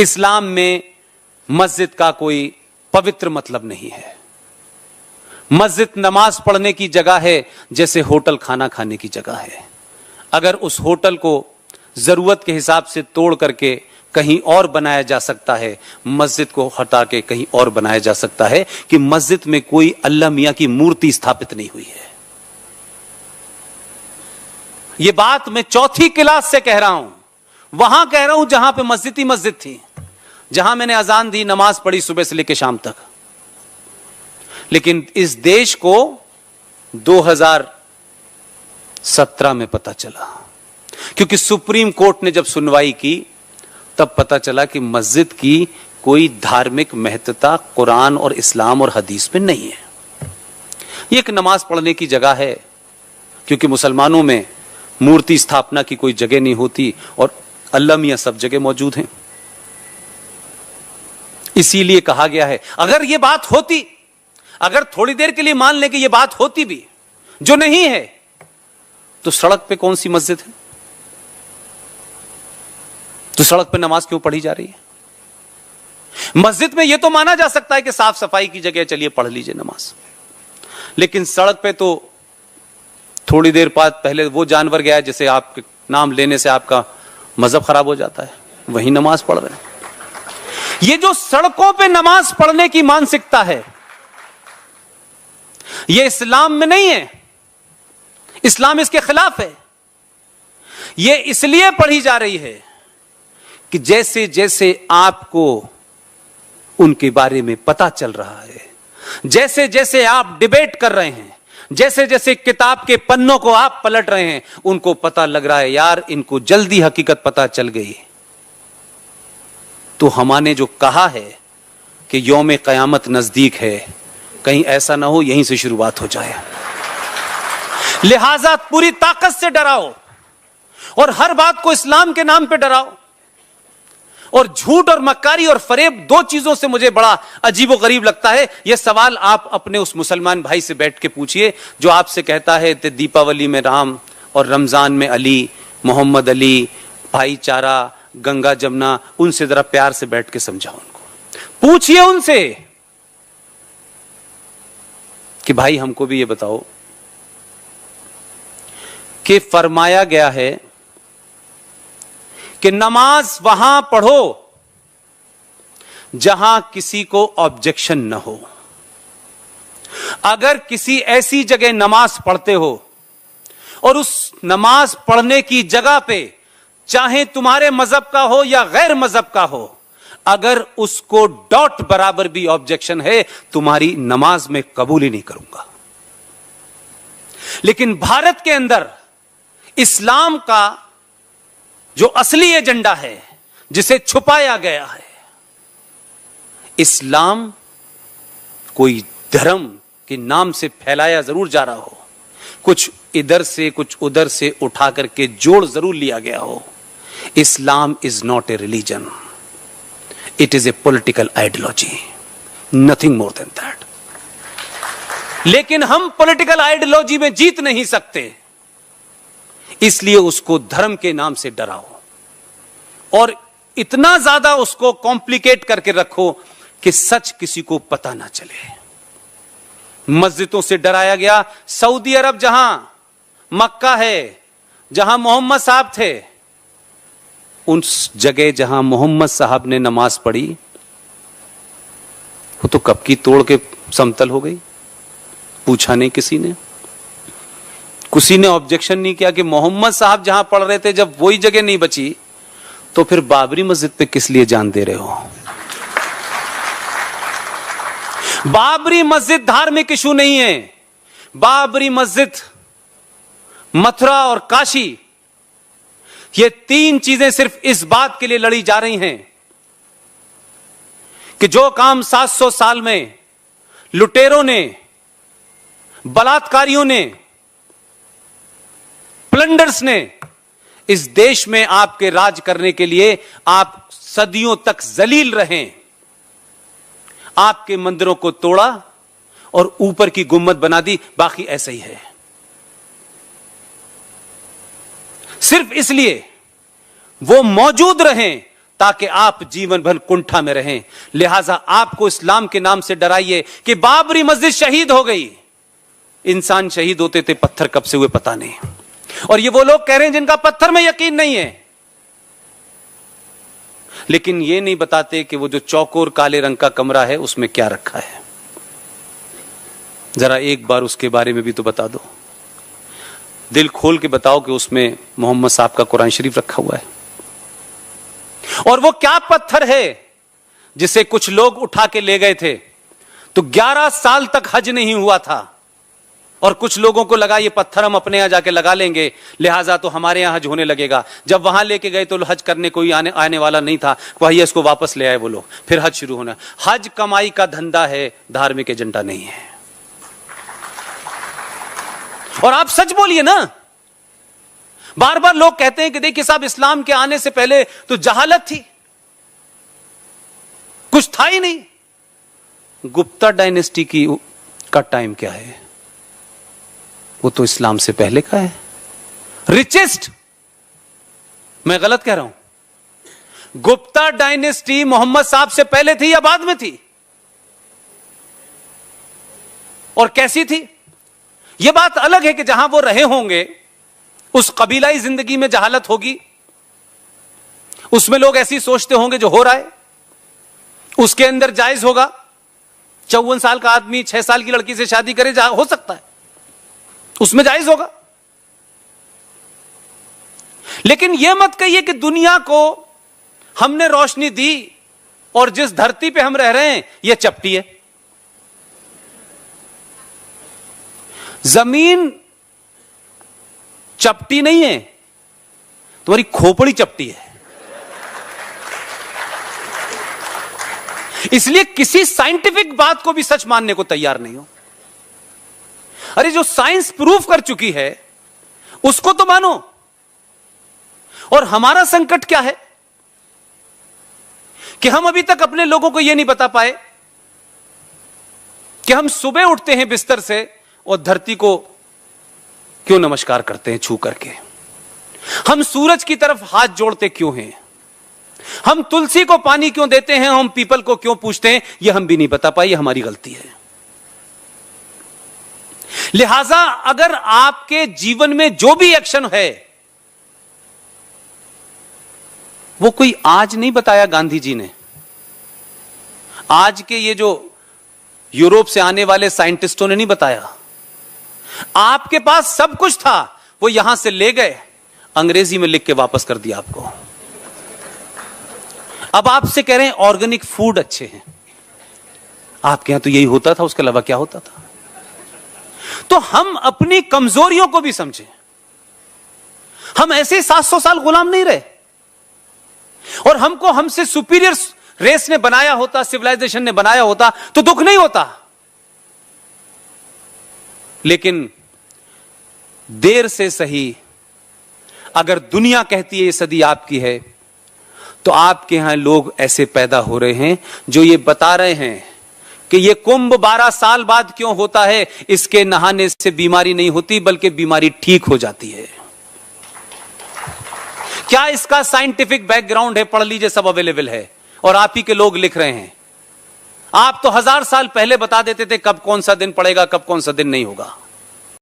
इस्लाम में मस्जिद का कोई पवित्र मतलब नहीं है। मस्जिद नमाज पढ़ने की जगह है जैसे होटल खाना खाने की जगह है। अगर उस होटल को जरूरत के हिसाब से तोड़ करके कहीं और बनाया जा सकता है, मस्जिद को हटा के कहीं और बनाया जा सकता है, कि मस्जिद में कोई अल्लाह मियां की मूर्ति स्थापित नहीं हुई है। यह बात मैं चौथी क्लास से कह रहा हूं, वहां कह रहा हूं जहां पे मस्जिद ही मस्जिद थी, जहां मैंने अजान दी, नमाज पढ़ी सुबह से लेकर शाम तक। लेकिन इस देश को 2017 में पता चला, क्योंकि सुप्रीम कोर्ट ने जब सुनवाई की तब पता चला कि मस्जिद की कोई धार्मिक महत्ता कुरान और इस्लाम और हदीस में नहीं है। ये एक नमाज पढ़ने की जगह है, क्योंकि मुसलमानों में मूर्ति स्थापना की कोई जगह नहीं होती और अल्लाह मियां सब जगह मौजूद हैं। इसीलिए कहा गया है, अगर यह बात होती, अगर थोड़ी देर के लिए मान लें कि यह बात होती भी, जो नहीं है, तो सड़क पे कौन सी मस्जिद है? तो सड़क पे नमाज क्यों पढ़ी जा रही है? मस्जिद में यह तो माना जा सकता है कि साफ सफाई की जगह, चलिए पढ़ लीजिए नमाज, लेकिन सड़क पे तो थोड़ी देर बाद पहले वो जानवर गया जिसे आपके नाम लेने से आपका मजहब खराब हो जाता है, वही नमाज पढ़ रहे हैं। ये जो सड़कों पे नमाज पढ़ने की मानसिकता है, ये इस्लाम में नहीं है, इस्लाम इसके खिलाफ है। ये इसलिए पढ़ी जा रही है कि जैसे जैसे आपको उनके बारे में पता चल रहा है, जैसे जैसे आप डिबेट कर रहे हैं, जैसे जैसे किताब के पन्नों को आप पलट रहे हैं, उनको पता लग रहा है यार इनको जल्दी हकीकत पता चल गई। तो हमने जो कहा है कि यौम क़यामत नजदीक है, कहीं ऐसा ना हो यहीं से शुरुआत हो जाए। लिहाजा पूरी ताकत से डराओ और हर बात को इस्लाम के नाम पे डराओ। और झूठ और मक्कारी और फरेब, दो चीजों से मुझे बड़ा अजीबो गरीब लगता है। यह सवाल आप अपने उस मुसलमान भाई से बैठ के पूछिए जो आपसे कहता है कि दीपावली में राम और रमजान में अली, मोहम्मद अली, भाईचारा, गंगा जमुना, उनसे जरा प्यार से बैठ के समझाओ उनको। पूछिए उनसे कि भाई हमको भी ये बताओ कि फरमाया गया है कि नमाज वहां पढ़ो जहां किसी को ऑब्जेक्शन न हो। अगर किसी ऐसी जगह नमाज पढ़ते हो और उस नमाज पढ़ने की जगह पे चाहे तुम्हारे मजहब का हो या गैर मजहब का हो, अगर उसको डॉट बराबर भी ऑब्जेक्शन है, तुम्हारी नमाज में कबूल ही नहीं करूंगा। लेकिन भारत के अंदर इस्लाम का जो असली एजेंडा है, जिसे छुपाया गया है, इस्लाम कोई धर्म के नाम से फैलाया जरूर जा रहा हो, कुछ इधर से कुछ उधर से उठा करके जोड़ जरूर लिया गया हो। Islam is not a religion, it is a political ideology, nothing more than that. लेकिन हम पॉलिटिकल आइडियोलॉजी में जीत नहीं सकते, इसलिए उसको धर्म के नाम से डराओ और इतना ज्यादा उसको कॉम्प्लिकेट करके रखो कि सच किसी को पता ना चले। मस्जिदों से डराया गया। सऊदी अरब जहां मक्का है, जहां मोहम्मद साहब थे, उस जगह जहां मोहम्मद साहब ने नमाज पढ़ी वो तो कब की तोड़ के समतल हो गई। पूछा नहीं किसी ने ऑब्जेक्शन नहीं किया कि मोहम्मद साहब जहां पढ़ रहे थे, जब वही जगह नहीं बची तो फिर बाबरी मस्जिद पे किस लिए जान दे रहे हो? बाबरी मस्जिद धार्मिक इशू नहीं है। बाबरी मस्जिद, मथुरा और काशी, ये तीन चीजें सिर्फ इस बात के लिए लड़ी जा रही हैं कि जो काम 700 साल में लुटेरों ने, बलात्कारियों ने, प्लंडर्स ने इस देश में आपके राज करने के लिए आप सदियों तक जलील रहे, आपके मंदिरों को तोड़ा और ऊपर की गुम्मद बना दी, बाकी ऐसा ही है। सिर्फ इसलिए वो मौजूद रहें ताकि आप जीवन भर कुंठा में रहें। लिहाजा आपको इस्लाम के नाम से डराइए कि बाबरी मस्जिद शहीद हो गई। इंसान शहीद होते थे, पत्थर कब से हुए पता नहीं। और ये वो लोग कह रहे हैं जिनका पत्थर में यकीन नहीं है, लेकिन ये नहीं बताते कि वो जो चौकोर काले रंग का कमरा है उसमें क्या रखा है। जरा एक बार उसके बारे में भी तो बता दो। दिल खोल के बताओ कि उसमें मोहम्मद साहब का कुरान शरीफ रखा हुआ है। और वो क्या पत्थर है जिसे कुछ लोग उठा के ले गए थे, तो 11 साल तक हज नहीं हुआ था, और कुछ लोगों को लगा ये पत्थर हम अपने यहां जाके लगा लेंगे, लिहाजा तो हमारे यहां हज होने लगेगा। जब वहां लेके गए तो हज करने कोई आने वाला नहीं था, वही इसको वापस ले आए वो लोग, फिर हज शुरू होना। हज कमाई का धंधा है, धार्मिक एजेंडा नहीं है। और आप सच बोलिए ना। बार बार लोग कहते हैं कि देखिए साहब, इस्लाम के आने से पहले तो जहालत थी, कुछ था ही नहीं। गुप्ता डायनेस्टी का टाइम क्या है? वो तो इस्लाम से पहले का है। रिचेस्ट, मैं गलत कह रहा हूं? गुप्ता डायनेस्टी मोहम्मद साहब से पहले थी या बाद में थी? और कैसी थी? यह बात अलग है कि जहां वो रहे होंगे उस कबीलाई जिंदगी में जहालत होगी, उसमें लोग ऐसी सोचते होंगे जो हो रहा है, उसके अंदर जायज होगा। 54 साल का आदमी 6 साल की लड़की से शादी करे, हो सकता है, उसमें जायज होगा। लेकिन यह मत कहिए कि दुनिया को हमने रोशनी दी और जिस धरती पे हम रह रहे हैं यह चपटी है। जमीन चपटी नहीं है, तुम्हारी खोपड़ी चपटी है। इसलिए किसी साइंटिफिक बात को भी सच मानने को तैयार नहीं हो। अरे जो साइंस प्रूफ कर चुकी है उसको तो मानो। और हमारा संकट क्या है कि हम अभी तक अपने लोगों को यह नहीं बता पाए कि हम सुबह उठते हैं बिस्तर से और धरती को क्यों नमस्कार करते हैं छू करके, हम सूरज की तरफ हाथ जोड़ते क्यों हैं, हम तुलसी को पानी क्यों देते हैं, हम पीपल को क्यों पूछते हैं, यह हम भी नहीं बता पाए। यह हमारी गलती है। लिहाजा अगर आपके जीवन में जो भी एक्शन है वो कोई आज नहीं बताया गांधी जी ने, आज के ये जो यूरोप से आने वाले साइंटिस्टों ने नहीं बताया। आपके पास सब कुछ था, वो यहां से ले गए, अंग्रेजी में लिख के वापस कर दिया आपको। अब आपसे कह रहे हैं ऑर्गेनिक फूड अच्छे हैं। आपके यहां तो यही होता था, उसके अलावा क्या होता था? तो हम अपनी कमजोरियों को भी समझें। हम ऐसे 700 साल गुलाम नहीं रहे, और हमको हमसे सुपीरियर रेस ने बनाया होता, सिविलाइजेशन ने बनाया होता तो दुख नहीं होता। लेकिन देर से सही, अगर दुनिया कहती है ये सदी आपकी है, तो आपके यहां लोग ऐसे पैदा हो रहे हैं जो ये बता रहे हैं कि ये कुंभ 12 साल बाद क्यों होता है, इसके नहाने से बीमारी नहीं होती बल्कि बीमारी ठीक हो जाती है। क्या इसका साइंटिफिक बैकग्राउंड है? पढ़ लीजिए, सब अवेलेबल है, और आप ही के लोग लिख रहे हैं। आप तो 1000 साल पहले बता देते थे कब कौन सा दिन पड़ेगा, कब कौन सा दिन नहीं होगा।